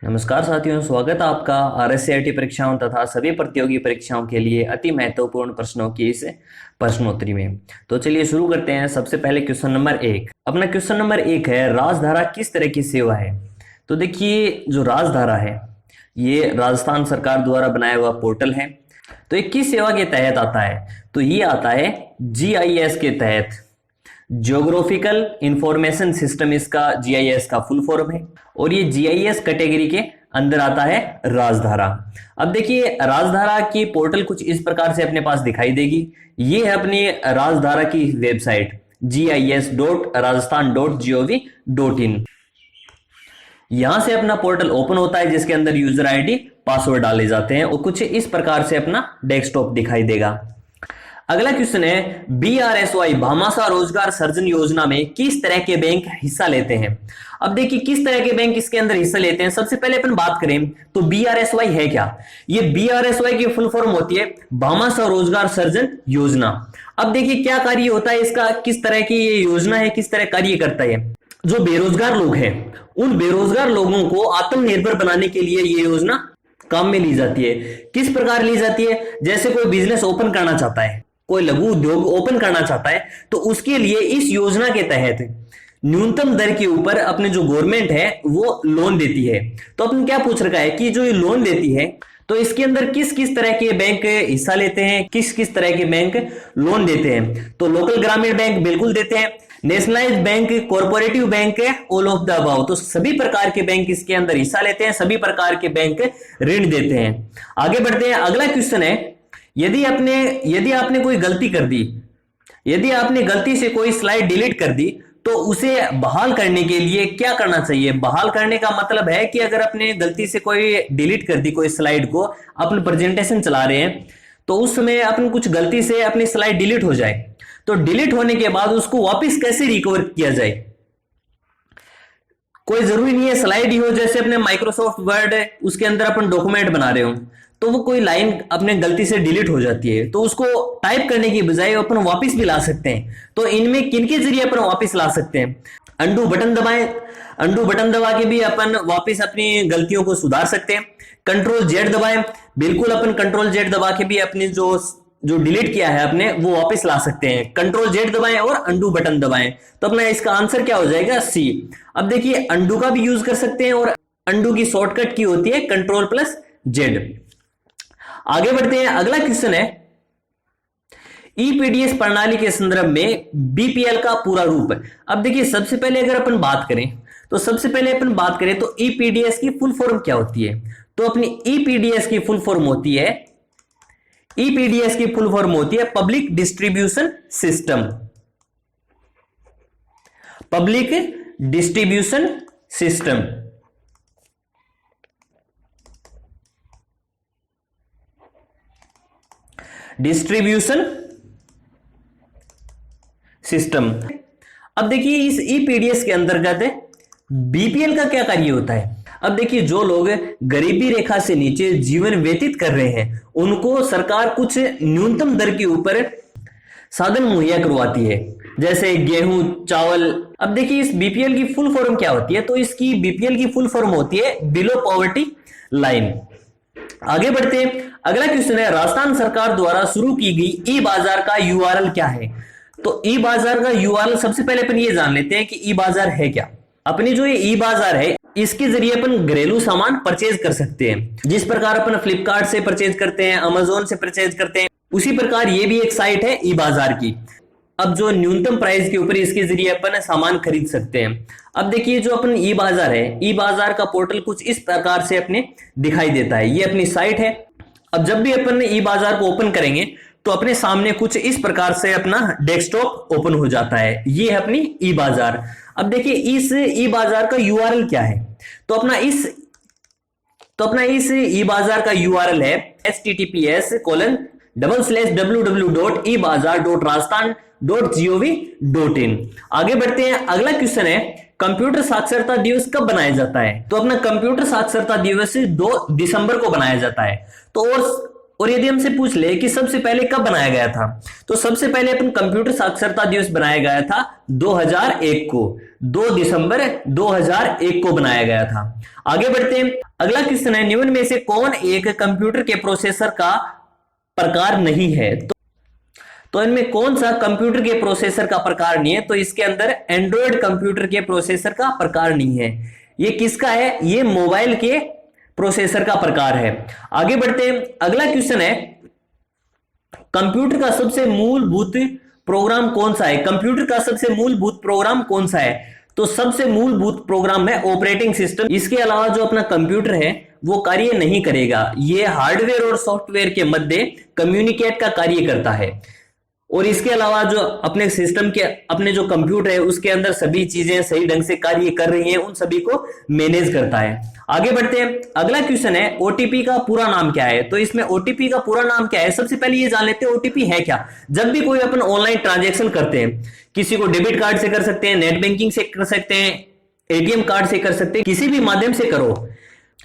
नमस्कार साथियों, स्वागत है आपका आरएससीआईटी परीक्षाओं तथा सभी प्रतियोगी परीक्षाओं के लिए अति महत्वपूर्ण प्रश्नों की इस प्रश्नोत्तरी में। तो चलिए शुरू करते हैं। सबसे पहले क्वेश्चन नंबर 1। अपना क्वेश्चन नंबर 1 है, राजधारा किस तरह की सेवा है। तो देखिए, जो राजधारा है ये राजस्थान सरकार द्वारा बनाया हुआ पोर्टल है। तो ये किस सेवा के तहत आता है, तो ये आता है जीआईएस के तहत। ज्योग्राफिकल इंफॉर्मेशन सिस्टम इसका जीआईएस का फुल फॉर्म है और ये जीआईएस कैटेगरी के अंदर आता है राजधारा। अब देखिए, राजधारा की पोर्टल कुछ इस प्रकार से अपने पास दिखाई देगी। ये है अपनी राजधारा की वेबसाइट gis.rajasthan.gov.in। यहां से अपना पोर्टल ओपन होता है जिसके अंदर यूजर आईडी पासवर्ड डाले जाते हैं और कुछ इस प्रकार से अपना डेस्कटॉप दिखाई देगा। अगला क्वेश्चन है, बीआरएसवाई भामाशाह रोजगार सृजन योजना में किस तरह के बैंक हिस्सा लेते हैं। अब देखिए, किस तरह के बैंक इसके अंदर हिस्सा लेते हैं। सबसे पहले अपन बात करें तो बीआरएसवाई है क्या। ये बीआरएसवाई की फुल फॉर्म होती है भामाशाह रोजगार सृजन योजना। अब देखिए क्या कार्य होता है इसका, किस तरह की ये योजना है, किस तरह कार्य करता है। जो बेरोजगार लोग हैं उन बेरोजगार लोगों को आत्मनिर्भर बनाने के लिए ये योजना काम में ली जाती है। किस प्रकार ली जाती है, जैसे कोई बिजनेस ओपन करना चाहता है, कोई लघु उद्योग ओपन करना चाहता है, तो उसके लिए इस योजना के तहत न्यूनतम दर के ऊपर अपने जो गवर्नमेंट है वो लोन देती है। तो अपन क्या पूछ रखा है कि जो ये लोन देती है तो इसके अंदर किस किस तरह के बैंक हिस्सा लेते हैं, किस किस तरह के बैंक लोन देते हैं। तो लोकल ग्रामीण बैंक बिल्कुल देते हैं, नेशनलाइज्ड बैंक, कॉर्पोरेटिव बैंक है, ऑल ऑफ द अबव। तो सभी प्रकार के बैंक इसके अंदर हिस्सा लेते हैं, सभी प्रकार के बैंक ऋण देते हैं। आगे बढ़ते हैं। अगला क्वेश्चन है, यदि आपने कोई गलती कर दी, यदि आपने गलती से कोई स्लाइड डिलीट कर दी तो उसे बहाल करने के लिए क्या करना चाहिए। बहाल करने का मतलब है कि अगर आपने गलती से कोई डिलीट कर दी कोई स्लाइड को, अपन प्रेजेंटेशन चला रहे हैं तो उस समय अपन कुछ गलती से अपनी स्लाइड डिलीट हो जाए तो डिलीट होने के बाद उसको वापस कैसे रिकवर किया जाए। कोई जरूरी नहीं है स्लाइड ही हो, जैसे अपने माइक्रोसॉफ्ट वर्ड है उसके अंदर अपन डॉक्यूमेंट बना रहे हो तो वो कोई लाइन अपने गलती से डिलीट हो जाती है तो उसको टाइप करने की बजाय अपन वापस भी ला सकते हैं। तो इनमें किनके जरिए अपन वापस ला सकते हैं, अंडू बटन दबाएं, अंडू बटन दबा के भी अपन वापस अपनी गलतियों को सुधार सकते हैं। कंट्रोल जेड दबाएं, बिल्कुल अपन कंट्रोल जेड दबा के भी अपनी जो डिलीट किया है अपने वो वापस ला सकते हैं। कंट्रोल जेड दबाएं और अंडू बटन दबाएं, तो अपना इसका आंसर क्या हो जाएगा, सी। अब देखिए, अंडू का भी यूज कर सकते हैं और अंडू की शॉर्टकट की होती है कंट्रोल प्लस जेड। आगे बढ़ते हैं। अगला क्वेश्चन है, ईपीडीएस प्रणाली के संदर्भ में बीपीएल का पूरा रूप। अब देखिए, सबसे पहले अगर अपन बात करें तो ईपीडीएस की फुल फॉर्म क्या होती है। तो अपनी ईपीडीएस की फुल फॉर्म होती है public distribution system. Public distribution system. Distribution system. अब देखिए, इस ईपीडीएस के अंतर्गत बीपीएल का क्या कार्य होता है। अब देखिए, जो लोग गरीबी रेखा से नीचे जीवन व्यतीत कर रहे हैं उनको सरकार कुछ न्यूनतम दर के ऊपर साधन मुहैया करवाती है, जैसे गेहूं, चावल। अब देखिए, इस बीपीएल की फुल फॉर्म क्या होती है, तो इसकी बीपीएल की फुल फॉर्म होती है बिलो पॉवर्टी लाइन। आगे बढ़ते हैं। अगला क्वेश्चन है, राजस्थान सरकार द्वारा शुरू की गई ई बाजार का यूआरएल क्या है। तो ई बाजार का यूआरएल सबसे पहले अपन ये जान लेते हैं कि ई बाजार है क्या। अपनी जो ये ई बाजार है इसके जरिए अपन घरेलू सामान परचेज कर सकते हैं। जिस प्रकार अपन फ्लिपकार्ट से परचेज करते हैं, अमेजोन से परचेज करते हैं, उसी प्रकार ये भी एक साइट है ई बाजार की। अब जो न्यूनतम प्राइस के ऊपर इसके जरिए अपन सामान खरीद सकते हैं। अब देखिए, जो अपन ई बाजार है, ई बाजार का पोर्टल कुछ इस प्रकार से अपने दिखाई देता है। ये अपनी साइट है। अब जब भी अपन ई बाजार को ओपन करेंगे तो अपने सामने कुछ इस प्रकार से अपना डेस्कटॉप ओपन हो जाता है। ये है अपनी ई बाजार। अब देखिए, इस ई बाजार का यूआरएल क्या है, तो अपना इस ई बाजार का यूआरएल है https://www.ebazar.rajasthan.gov.in। आगे बढ़ते हैं। अगला क्वेश्चन है, कंप्यूटर साक्षरता दिवस कब बनाया जाता है। तो अपना कंप्यूटर साक्षरता दिवस 2 दिसंबर को बनाया जाता है। तो और और यदि हमसे पूछ ले कि सबसे पहले कब बनाया गया था, तो सबसे पहले अपन कंप्यूटर साक्षरता दिवस बनाया गया था 2001 को, 2 दिसंबर 2001 को बनाया गया था। आगे बढ़ते हैं, अगला क्वेश्चन है, निम्न में से कौन एक कंप्यूटर के प्रोसेसर का प्रकार नहीं है? तो इनमें कौन सा कंप्यूटर के प्रोसेसर का प्रकार नहीं है? तो इसके अंदर एंड्रॉयड कंप्यूटर के प्रोसेसर का प्रकार नहीं है। ये किसका है? ये मोबाइल के प्रोसेसर का प्रकार है। आगे बढ़ते हैं, अगला क्वेश्चन है, कंप्यूटर का सबसे मूलभूत प्रोग्राम कौन सा है? कंप्यूटर का सबसे मूलभूत प्रोग्राम कौन सा है? तो सबसे मूलभूत प्रोग्राम है ऑपरेटिंग सिस्टम। इसके अलावा जो अपना कंप्यूटर है वो कार्य नहीं करेगा। ये हार्डवेयर और सॉफ्टवेयर के मध्य कम्युनिकेट का कार्य करता है, और इसके अलावा जो अपने सिस्टम के अपने जो कंप्यूटर है उसके अंदर सभी चीजें सही ढंग से कार्य कर रही हैं, उन सभी को मैनेज करता है। आगे बढ़ते हैं, अगला क्वेश्चन है, ओटीपी का पूरा नाम क्या है? तो इसमें ओटीपी का पूरा नाम क्या है? सबसे पहले ये जान लेते हैं ओटीपी है क्या। जब भी कोई अपन ऑनलाइन ट्रांजेक्शन करते हैं, किसी को डेबिट कार्ड से कर सकते हैं, नेट बैंकिंग से कर सकते हैं, एटीएम कार्ड से कर सकते हैं, किसी भी माध्यम से करो।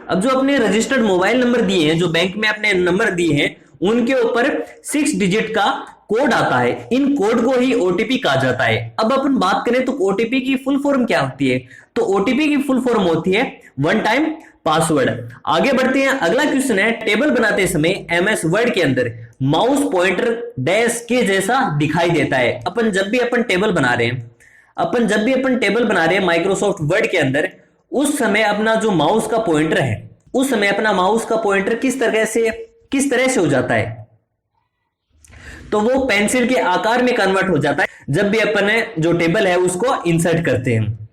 अब जो अपने रजिस्टर्ड मोबाइल नंबर दिए हैं, जो बैंक में अपने नंबर दिए हैं, उनके ऊपर 6 डिजिट का कोड आता है। इन कोड को ही ओटीपी कहा जाता है। अब अपन बात करें तो ओटीपी की फुल फॉर्म क्या होती है? तो ओटीपी की फुल फॉर्म होती है वन टाइम पासवर्ड। आगे बढ़ते हैं, अगला क्वेश्चन है, टेबल बनाते समय एमएस वर्ड के अंदर माउस पॉइंटर डैश के जैसा दिखाई देता है। अपन जब भी अपन टेबल बना रहे हैं माइक्रोसॉफ्ट वर्ड के अंदर, उस समय अपना जो माउस का पॉइंटर है, उस समय अपना माउस का पॉइंटर किस तरह से हो जाता है? तो वो पेंसिल के आकार में कन्वर्ट हो जाता है जब भी अपन जो टेबल है उसको इंसर्ट करते हैं।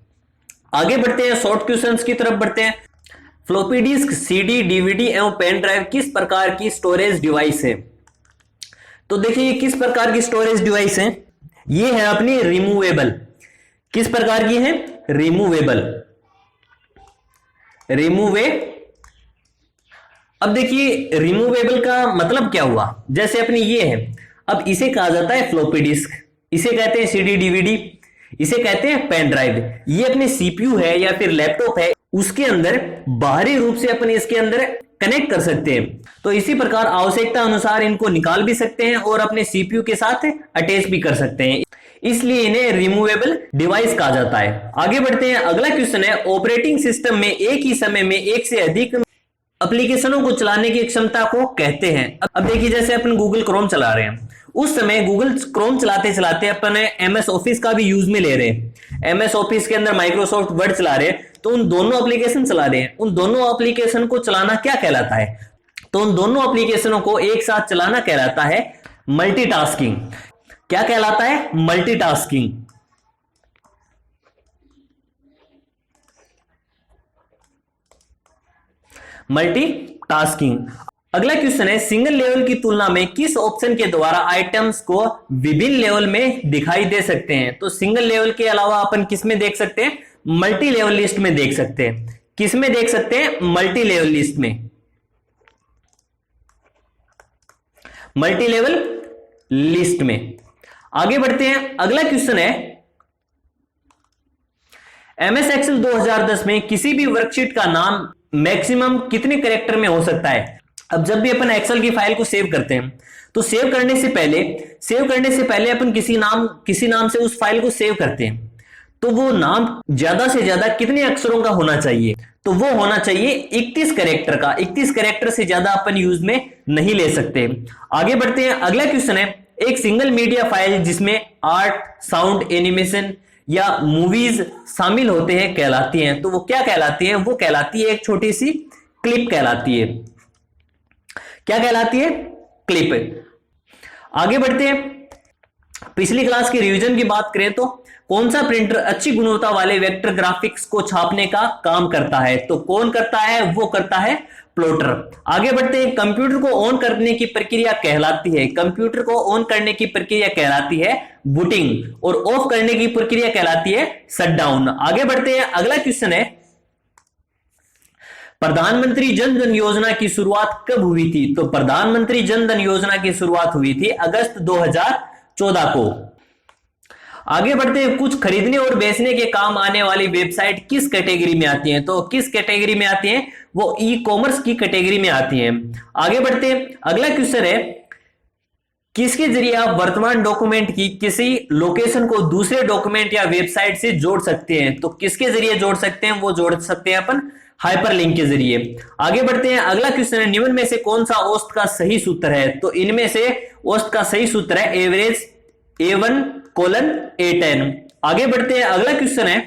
आगे बढ़ते हैं, शॉर्ट क्वेश्चंस की तरफ बढ़ते हैं। फ्लॉपी डिस्क, सीडी, डीवीडी एवं पेन ड्राइव किस प्रकार की स्टोरेज डिवाइस है? तो देखिए ये किस प्रकार की स्टोरेज डिवाइस है? ये है अपनी रिमूवेबल। किस प्रकार की है? रिमूवेबल। अब देखिए रिमूवेबल का मतलब क्या हुआ? जैसे अपनी ये है, अब इसे कहा जाता है फ्लॉपी डिस्क, इसे कहते हैं सीडी डीवीडी, इसे कहते हैं पेन ड्राइव। ये अपने सीपीयू है या फिर लैपटॉप है, उसके अंदर बाहरी रूप से अपन इसके अंदर कनेक्ट कर सकते हैं। तो इसी प्रकार आवश्यकता अनुसार इनको निकाल भी सकते हैं और अपने सीपीयू के साथ अटैच भी कर सकते हैं, इसलिए इन्हें रिमूवेबल डिवाइस कहा जाता है। आगे बढ़ते हैं, अगला क्वेश्चन है, ऑपरेटिंग सिस्टम में एक ही समय में एक से अधिक एप्लीकेशनों को चलाने की क्षमता को कहते हैं। अब देखिए जैसे अपन गूगल क्रोम चला रहे हैं, उस समय गूगल क्रोम चलाते चलाते अपन एमएस ऑफिस का भी यूज में ले रहे हैं, एमएस ऑफिस के अंदर माइक्रोसॉफ्ट वर्ड चला रहे हैं, तो उन दोनों एप्लीकेशन चला रहे हैं। उन दोनों एप्लीकेशन को चलाना क्या कहलाता है? तो उन दोनों एप्लीकेशनों को एक साथ चलाना कहलाता है मल्टीटास्किंग। क्या कहलाता है? मल्टीटास्किंग। मल्टीटास्किंग। अगला क्वेश्चन है, सिंगल लेवल की तुलना में किस ऑप्शन के द्वारा आइटम्स को विभिन्न लेवल में दिखाई दे सकते हैं? तो सिंगल लेवल के अलावा अपन किस में देख सकते हैं? मल्टी लेवल लिस्ट में देख सकते हैं। किस में देख सकते हैं? मल्टी लेवल लिस्ट में, मल्टी लेवल लिस्ट में। आगे बढ़ते हैं, अगला क्वेश्चन है, एमएस एक्सेल 2010 में किसी भी वर्कशीट का नाम मैक्सिमम कितने कैरेक्टर में हो सकता है? अब जब भी अपन एक्सेल की फाइल को सेव करते हैं, तो सेव करने से पहले अपन किसी नाम से उस फाइल को सेव करते हैं, तो वो नाम ज्यादा से ज्यादा कितने अक्षरों का होना चाहिए? तो वो होना चाहिए 31 कैरेक्टर का। 31 कैरेक्टर से ज्यादा अपन यूज में नहीं ले सकते। आगे बढ़ते हैं, अगला क्वेश्चन है, एक सिंगल मीडिया फाइल जिसमें आर्ट, साउंड, एनिमेशन या मूवीज शामिल होते हैं कहलाती हैं। तो वो क्या कहलाती है? वो कहलाती है एक छोटी सी क्लिप कहलाती है। क्या कहलाती है? क्लिप। आगे बढ़ते हैं, पिछली क्लास के रिवीजन की बात करें तो कौन सा प्रिंटर अच्छी गुणवत्ता वाले वेक्टर ग्राफिक्स को छापने का काम करता है? तो कौन करता है? वो करता है प्लॉटर। आगे बढ़ते हैं, कंप्यूटर को ऑन करने की प्रक्रिया कहलाती है, कंप्यूटर को ऑन करने की प्रक्रिया कहलाती है बूटिंग, और ऑफ करने की प्रक्रिया कहलाती है शटडाउन। आगे बढ़ते हैं, अगला क्वेश्चन है, प्रधानमंत्री जन धन योजना की शुरुआत कब हुई थी? तो प्रधानमंत्री जन धन योजना की शुरुआत हुई थी अगस्त 2014 को। आगे बढ़ते हैं, कुछ खरीदने और बेचने के काम आने वाली वेबसाइट किस कैटेगरी में आती हैं? तो किस कैटेगरी में आती हैं? वो ई कॉमर्स की कैटेगरी में आती हैं। आगे बढ़ते हैं, अगला क्वेश्चन है किसके जरिए आप वर्तमान डॉक्यूमेंट की किसी लोकेशन को दूसरे डॉक्यूमेंट या वेबसाइट से जोड़ सकते हैं। तो किसके जरिए जोड़ सकते हैं, वो जोड़ सकते हैं अपन हाइपरलिंक के जरिए। आगे बढ़ते हैं, अगला क्वेश्चन है निम्न में से कौन सा औसत का सही सूत्र है। तो इनमें से औसत का सही सूत्र है एवरेज A1:A10। आगे बढ़ते हैं, अगला क्वेश्चन है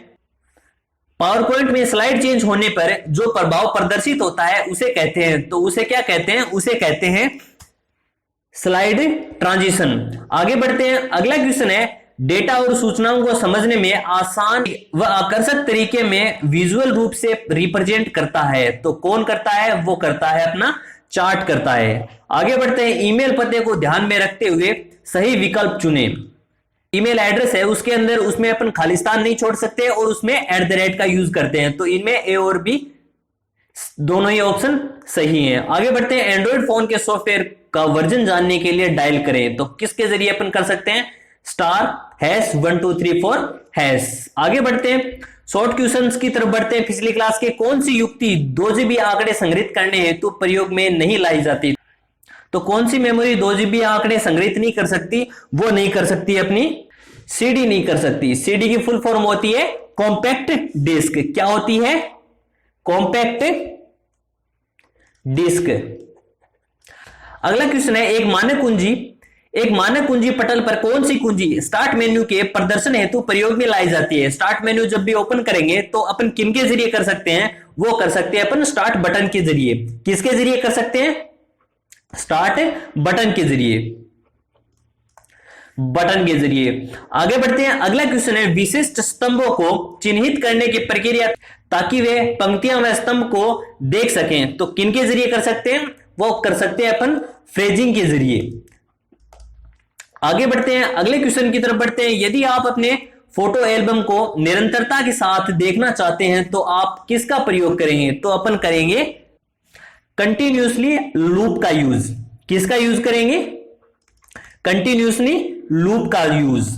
पावर पॉइंट में स्लाइड चेंज होने पर जो प्रभाव प्रदर्शित होता है उसे कहते हैं। तो उसे क्या कहते हैं, उसे कहते हैं स्लाइड ट्रांजिशन। आगे बढ़ते हैं, अगला क्वेश्चन है डेटा और सूचनाओं को समझने में आसान व आकर्षक तरीके में विजुअल रूप से रिप्रेजेंट करता है। तो कौन करता है, वो करता है अपना चार्ट करता है। आगे बढ़ते हैं, ईमेल पते को ध्यान में रखते हुए सही विकल्प चुने। ईमेल एड्रेस है उसके अंदर उसमें अपन खालिस्तान नहीं छोड़ सकते और उसमें @ का यूज करते हैं। तो इनमें ए और बी दोनों ही ऑप्शन सही हैं। आगे बढ़ते हैं, एंड्रॉइड फोन के सॉफ्टवेयर का वर्जन जानने के लिए डायल करें। तो किसके जरिए अपन कर सकते हैं, *#1234#। आगे बढ़ते हैं, शॉर्ट क्वेश्चंस की तरफ बढ़ते हैं। पिछली क्लास के कौन सी युक्ति 2 GB आंकड़े संग्रहित करने हेतु प्रयोग में नहीं लाई जाती। तो कौन सी मेमोरी 2 GB आंकड़े संग्रहित नहीं कर सकती, वो नहीं कर सकती अपनी सीडी नहीं कर सकती। सीडी की फुल फॉर्म होती है कॉम्पैक्ट डिस्क। क्या होती है, कॉम्पैक्ट डिस्क। अगला क्वेश्चन है एक मानक कुंजी पटल पर कौन सी कुंजी स्टार्ट मेन्यू के प्रदर्शन हेतु प्रयोग में लाई जाती है। स्टार्ट मेन्यू जब भी ओपन करेंगे तो अपन किन के जरिए कर सकते हैं, वो कर सकते हैं अपन स्टार्ट बटन के जरिए। किसके जरिए कर सकते हैं, स्टार्ट बटन के जरिए। आगे बढ़ते हैं, अगला क्वेश्चन है विशिष्ट स्तंभों को चिन्हित करने की प्रक्रिया ताकि वे पंक्तियां व स्तंभ को देख सकें। तो किनके जरिए कर सकते हैं, वो कर सकते हैं अपन फ्रेजिंग के जरिए। आगे बढ़ते हैं, अगले क्वेश्चन की तरफ बढ़ते हैं, यदि आप अपने फोटो एल्बम को निरंतरता के साथ देखना चाहते हैं तो आप किसका प्रयोग करेंगे। तो अपन करेंगे कंटिन्यूसली लूप का यूज। किसका यूज करेंगे, कंटिन्यूसली लूप का यूज।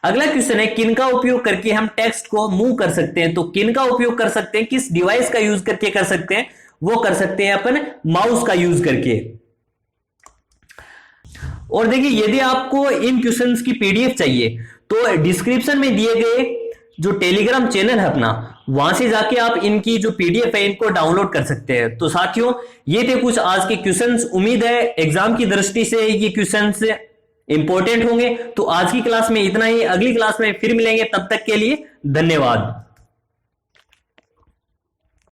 अगला क्वेश्चन है किनका उपयोग करके हम टेक्स्ट को मूव कर सकते हैं। तो किनका उपयोग कर सकते हैं, किस डिवाइस का यूज करके कर सकते हैं, वो कर सकते हैं अपन माउस का यूज करके। और देखिए यदि आपको इन क्वेश्चंस की पीडीएफ चाहिए तो डिस्क्रिप्शन में दिए गए जो टेलीग्राम चैनल है अपना, वहां से जाके आप इनकी जो पीडीएफ है इनको डाउनलोड कर सकते हैं। तो साथियों ये थे कुछ आज के क्वेश्चंस। उम्मीद है एग्जाम की दृष्टि से ये क्वेश्चंस इंपॉर्टेंट होंगे। तो आज की क्लास में इतना ही, अगली क्लास में फिर मिलेंगे, तब तक के लिए धन्यवाद।